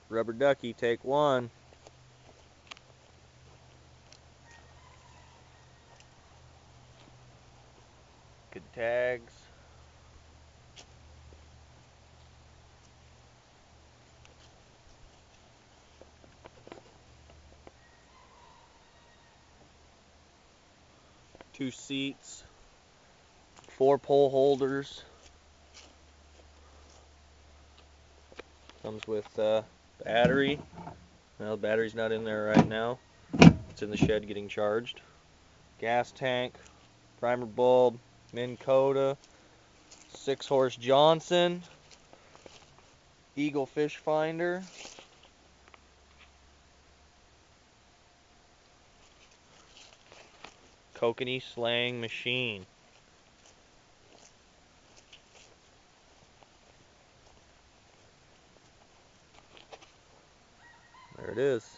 Rubber ducky, take one. Good tags. Two seats. 4 pole holders. Comes with battery. Well, the battery's not in there right now. It's in the shed getting charged. Gas tank, primer bulb, Minn Kota, 6-horse Johnson, Eagle fish finder, kokanee slaying machine. There it is.